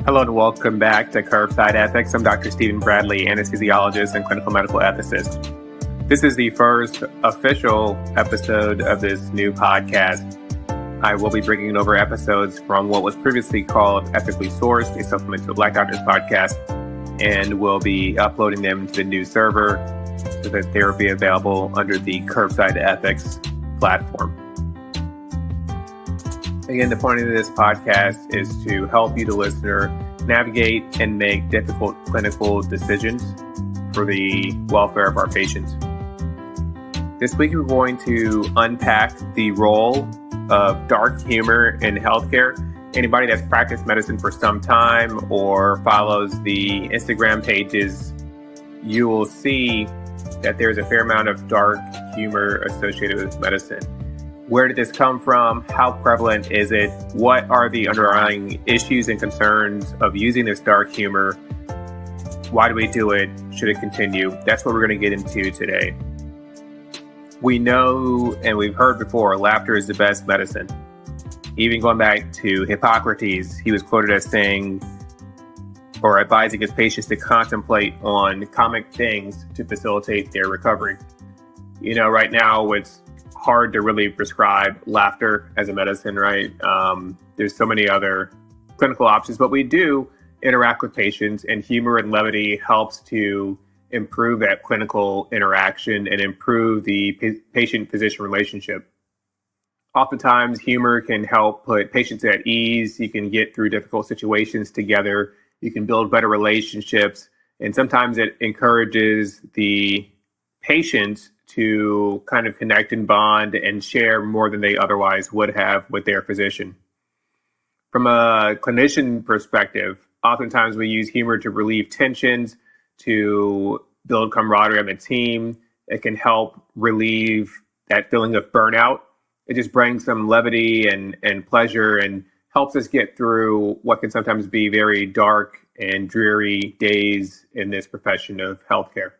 Hello and welcome back to Curbside Ethics. I'm Dr. Stephen Bradley, anesthesiologist and clinical medical ethicist. This is the first official episode of this new podcast. I will be bringing over episodes from what was previously called Ethically Sourced, a supplement to the Black Doctors podcast, and will be uploading them to the new server so that they will be available under the Curbside Ethics platform. Again, the point of this podcast is to help you, the listener, navigate and make difficult clinical decisions for the welfare of our patients. This week, we're going to unpack the role of dark humor in healthcare. Anybody that's practiced medicine for some time or follows the Instagram pages, you will see that there's a fair amount of dark humor associated with medicine. Where did this come from? How prevalent is it? What are the underlying issues and concerns of using this dark humor? Why do we do it? Should it continue? That's what we're going to get into today. We know, and we've heard before, laughter is the best medicine. Even going back to Hippocrates, he was quoted as saying, or advising his patients to contemplate on comic things to facilitate their recovery. You know, right now it's hard to really prescribe laughter as a medicine, right? There's so many other clinical options, but we do interact with patients, and humor and levity helps to improve that clinical interaction and improve the patient-physician relationship. Oftentimes, humor can help put patients at ease. You can get through difficult situations together. You can build better relationships, and sometimes it encourages the patient to kind of connect and bond and share more than they otherwise would have with their physician. From a clinician perspective, oftentimes we use humor to relieve tensions, to build camaraderie on the team. It can help relieve that feeling of burnout. It just brings some levity and pleasure and helps us get through what can sometimes be very dark and dreary days in this profession of healthcare.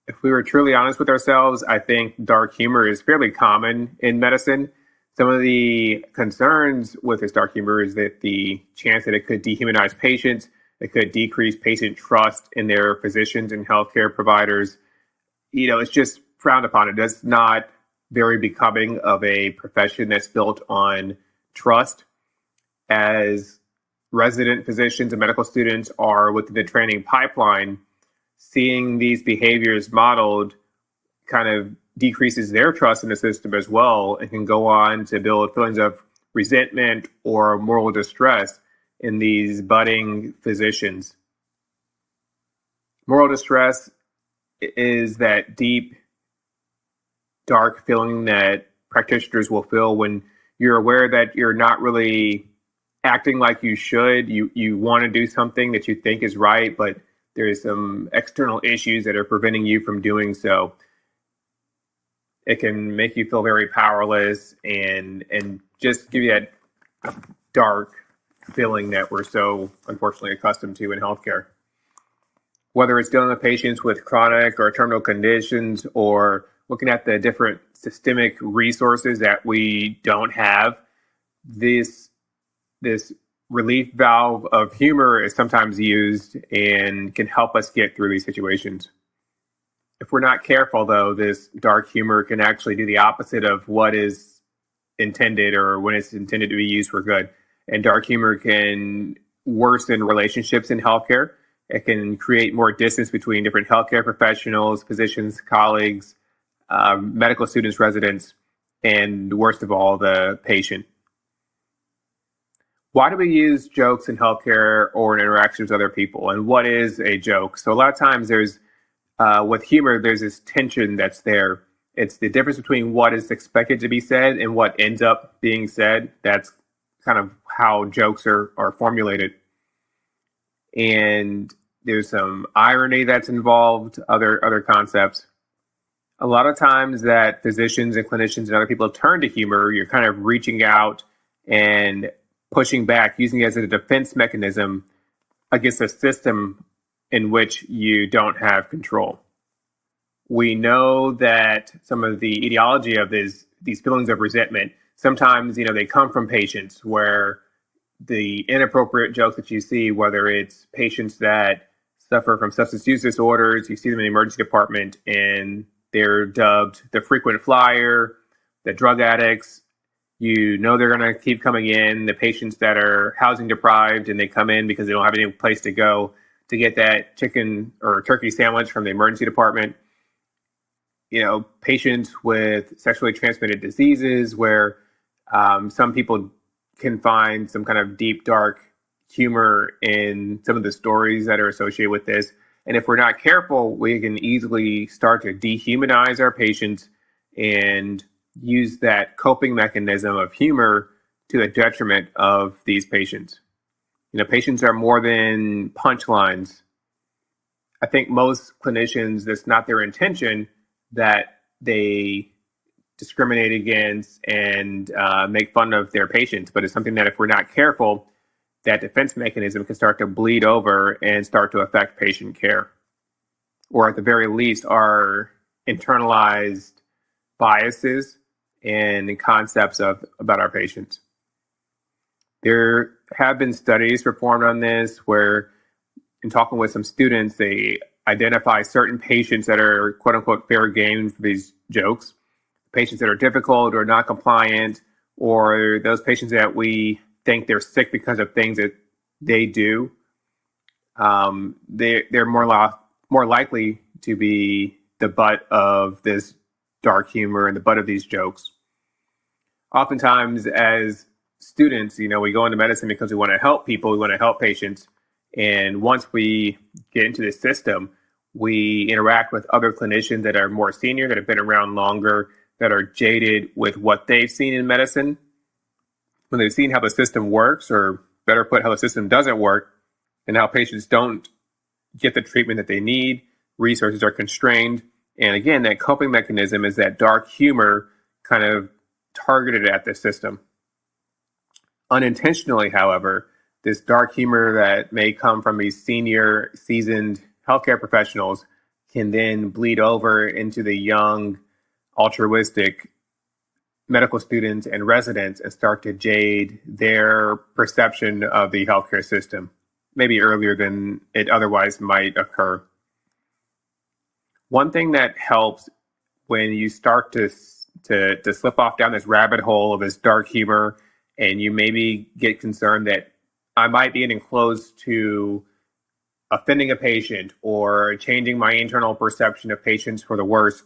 If we were truly honest with ourselves, I think dark humor is fairly common in medicine. Some of the concerns with this dark humor is that the chance that it could dehumanize patients, it could decrease patient trust in their physicians and healthcare providers. You know, it's just frowned upon. It is not very becoming of a profession that's built on trust. As resident physicians and medical students are within the training pipeline, seeing these behaviors modeled kind of decreases their trust in the system as well, and can go on to build feelings of resentment or moral distress in these budding physicians. Moral distress is that deep, dark feeling that practitioners will feel when you're aware that you're not really acting like you should. You want to do something that you think is right, but there's some external issues that are preventing you from doing so. It can make you feel very powerless and just give you that dark feeling that we're so unfortunately accustomed to in healthcare. Whether it's dealing with patients with chronic or terminal conditions or looking at the different systemic resources that we don't have, this relief valve of humor is sometimes used and can help us get through these situations. If we're not careful, though, this dark humor can actually do the opposite of what is intended or when it's intended to be used for good. And dark humor can worsen relationships in healthcare. It can create more distance between different healthcare professionals, physicians, colleagues, medical students, residents, and worst of all, the patient. Why do we use jokes in healthcare or in interactions with other people? And what is a joke? So a lot of times there's, with humor, there's this tension that's there. It's the difference between what is expected to be said and what ends up being said. That's kind of how jokes are formulated. And there's some irony that's involved, other concepts. A lot of times that physicians and clinicians and other people turn to humor, you're kind of reaching out and pushing back, using it as a defense mechanism against a system in which you don't have control. We know that some of the etiology of these feelings of resentment, sometimes, they come from patients where the inappropriate jokes that you see, whether it's patients that suffer from substance use disorders, you see them in the emergency department and they're dubbed the frequent flyer, the drug addicts. You know they're going to keep coming in. The patients that are housing deprived and they come in because they don't have any place to go to get that chicken or turkey sandwich from the emergency department. Patients with sexually transmitted diseases where some people can find some kind of deep, dark humor in some of the stories that are associated with this. And if we're not careful, we can easily start to dehumanize our patients and use that coping mechanism of humor to the detriment of these patients. Patients are more than punchlines. I think most clinicians, that's not their intention, that they discriminate against and make fun of their patients. But it's something that if we're not careful, that defense mechanism can start to bleed over and start to affect patient care. Or at the very least, our internalized biases and concepts about our patients. There have been studies performed on this where, in talking with some students, they identify certain patients that are quote unquote fair game for these jokes, patients that are difficult or not compliant, or those patients that we think they're sick because of things that they do. They're more likely to be the butt of this dark humor and the butt of these jokes. Oftentimes, as students, we go into medicine because we want to help people, we want to help patients. And once we get into the system, we interact with other clinicians that are more senior, that have been around longer, that are jaded with what they've seen in medicine. When they've seen how the system works, or better put, how the system doesn't work, and how patients don't get the treatment that they need, resources are constrained. And again, that coping mechanism is that dark humor kind of targeted at the system. Unintentionally, however, this dark humor that may come from these senior, seasoned healthcare professionals can then bleed over into the young, altruistic medical students and residents and start to jade their perception of the healthcare system, maybe earlier than it otherwise might occur. One thing that helps when you start to slip off down this rabbit hole of this dark humor, and you maybe get concerned that I might be getting close to offending a patient or changing my internal perception of patients for the worse,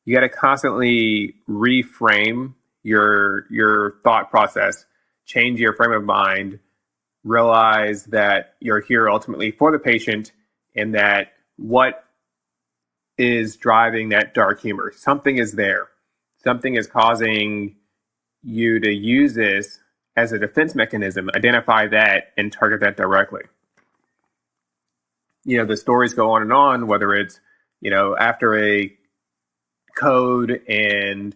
you got to constantly reframe your thought process, change your frame of mind, realize that you're here ultimately for the patient, and that what is driving that dark humor, something is there. Something is causing you to use this as a defense mechanism, identify that and target that directly. The stories go on, whether it's, after a code and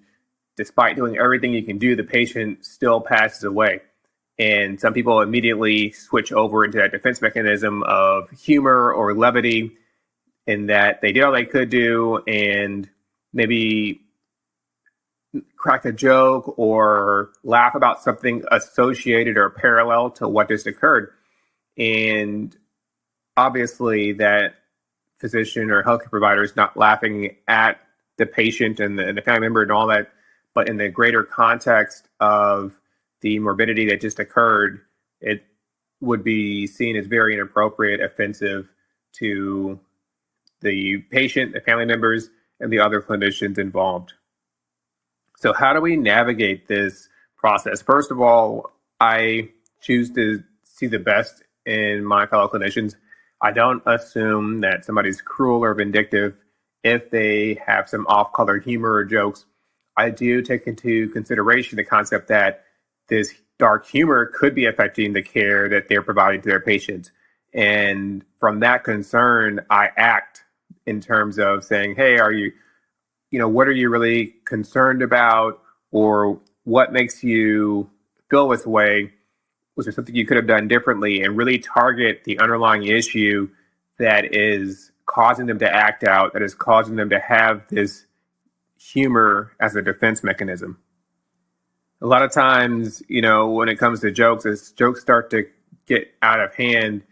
despite doing everything you can do, the patient still passes away. And some people immediately switch over into that defense mechanism of humor or levity, in that they did all they could do and maybe crack a joke or laugh about something associated or parallel to what just occurred. And obviously that physician or healthcare provider is not laughing at the patient and the family member and all that, but in the greater context of the morbidity that just occurred, it would be seen as very inappropriate, offensive to the patient, the family members, and the other clinicians involved. So how do we navigate this process? First of all, I choose to see the best in my fellow clinicians. I don't assume that somebody's cruel or vindictive if they have some off-color humor or jokes. I do take into consideration the concept that this dark humor could be affecting the care that they're providing to their patients. And from that concern, I act in terms of saying, hey, what are you really concerned about, or what makes you feel this way? Was there something you could have done differently? And really target the underlying issue that is causing them to act out, that is causing them to have this humor as a defense mechanism. A lot of times, when it comes to jokes, as jokes start to get out of hand,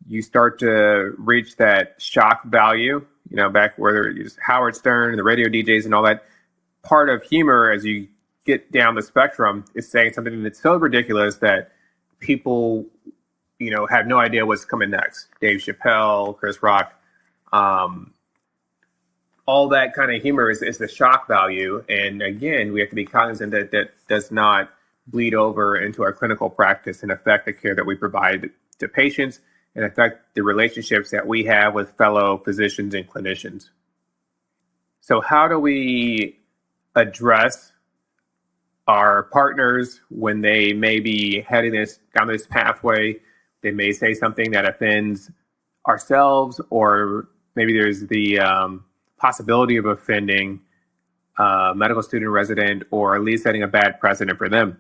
you start to reach that shock value, back where there's Howard Stern and the radio DJs and all that. Part of humor, as you get down the spectrum, is saying something that's so ridiculous that people, have no idea what's coming next. Dave Chappelle, Chris Rock, all that kind of humor is the shock value. And again, we have to be cognizant that that does not bleed over into our clinical practice and affect the care that we provide to patients and affect the relationships that we have with fellow physicians and clinicians. So how do we address our partners when they may be heading down this pathway? They may say something that offends ourselves, or maybe there's the possibility of offending a medical student resident, or at least setting a bad precedent for them.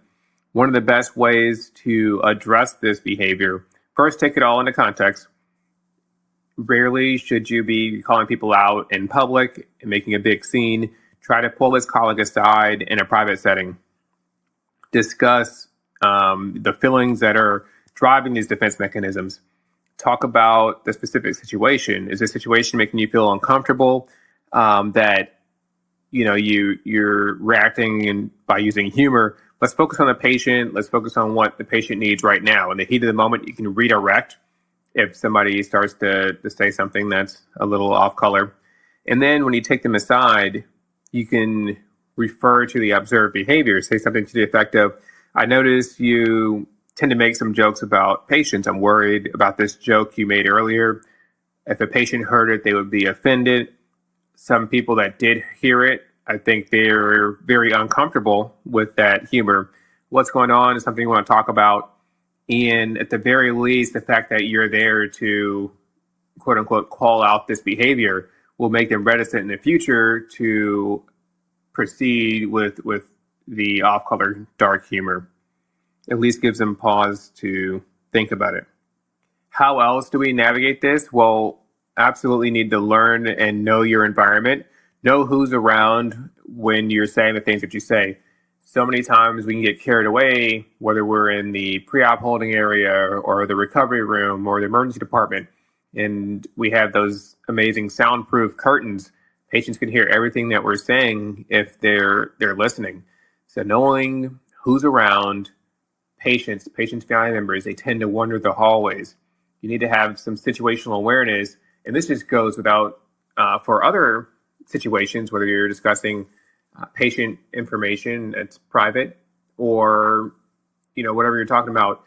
One of the best ways to address this behavior, first, take it all into context. Rarely should you be calling people out in public and making a big scene. Try to pull this colleague aside in a private setting. Discuss the feelings that are driving these defense mechanisms. Talk about the specific situation. Is the situation making you feel uncomfortable? That you're reacting by using humor. Let's focus on the patient. Let's focus on what the patient needs right now. In the heat of the moment, you can redirect if somebody starts to say something that's a little off color. And then when you take them aside, you can refer to the observed behavior. Say something to the effect of, I noticed you tend to make some jokes about patients. I'm worried about this joke you made earlier. If a patient heard it, they would be offended. Some people that did hear it, I think they're very uncomfortable with that humor. What's going on is something you want to talk about. And at the very least, the fact that you're there to, quote unquote, call out this behavior will make them reticent in the future to proceed with the off-color dark humor. At least gives them pause to think about it. How else do we navigate this? Well, absolutely need to learn and know your environment. Know who's around when you're saying the things that you say. So many times we can get carried away, whether we're in the pre-op holding area or the recovery room or the emergency department, and we have those amazing soundproof curtains. Patients can hear everything that we're saying if they're listening. So knowing who's around, patients, family members, they tend to wander the hallways. You need to have some situational awareness, and this just goes without for other situations, whether you're discussing patient information that's private or whatever you're talking about.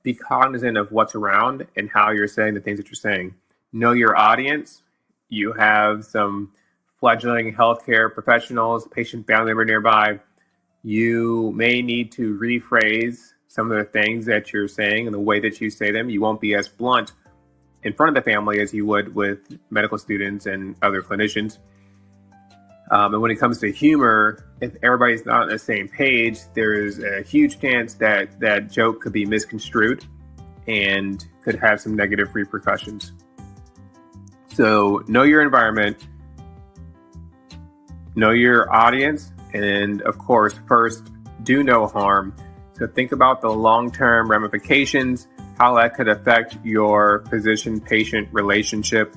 Be cognizant of what's around and how you're saying the things that you're saying. Know your audience. You have some fledgling healthcare professionals, patient family member nearby. You may need to rephrase some of the things that you're saying and the way that you say them. You won't be as blunt in front of the family as you would with medical students and other clinicians. And when it comes to humor, if everybody's not on the same page, there's a huge chance that that joke could be misconstrued and could have some negative repercussions. So know your environment, know your audience, and of course, first, do no harm. So think about the long-term ramifications, how that could affect your physician-patient relationship.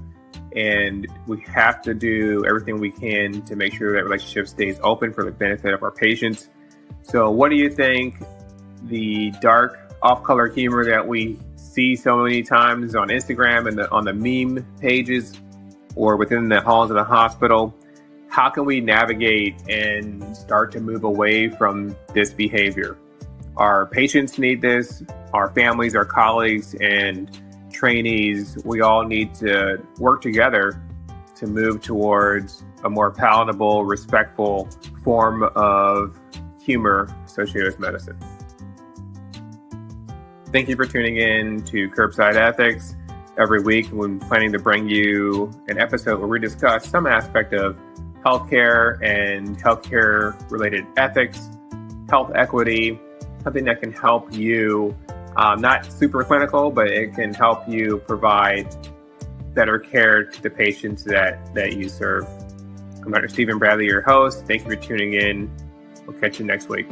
And we have to do everything we can to make sure that relationship stays open for the benefit of our patients. So what do you think? The dark off-color humor that we see so many times on Instagram and on the meme pages or within the halls of the hospital, how can we navigate and start to move away from this behavior? Our patients need this, our families, our colleagues, and trainees, we all need to work together to move towards a more palatable, respectful form of humor associated with medicine. Thank you for tuning in to Curbside Ethics. Every week, we're planning to bring you an episode where we discuss some aspect of healthcare and healthcare-related ethics, health equity, something that can help you, not super clinical, but it can help you provide better care to the patients that you serve. I'm Dr. Stephen Bradley, your host. Thank you for tuning in. We'll catch you next week.